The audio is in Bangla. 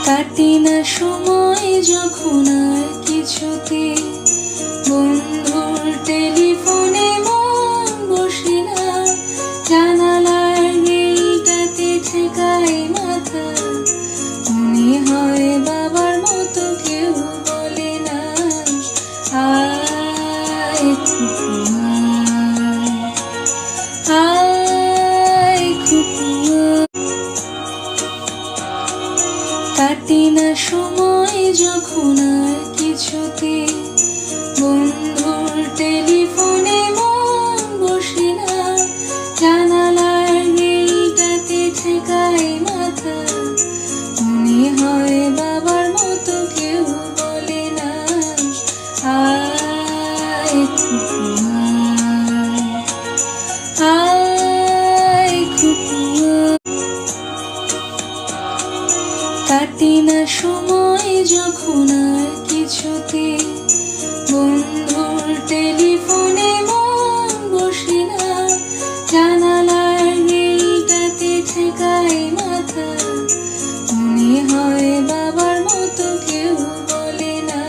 কাটে না সময় যখন আর কিছুতে, বন্ধুর টেলিফোনে মন বসে না, জানালার গ্রিলটাতে ঠেকায় মাথা, মনে হয় বাবার মতো কেউ বলে না, আয় খুকু আয় খুকু। কাটে না সময় যখন আর কিছুতে, বন্ধুর টেলিফোনে মন বসে না, জানালার গ্রিলটাতে ঠেকায় মাথা, মনে হয় বাবার মতো কেউ বলে না, আয় খুকু আয় খুকু। কাটে না সময় যখন আর কিছুতে, বন্ধুর টেলিফোনে মন বসে না, জানালার গ্রিলটাতে ঠেকায় মাথা, মনে হয় বাবার মতো কেউ বলে না,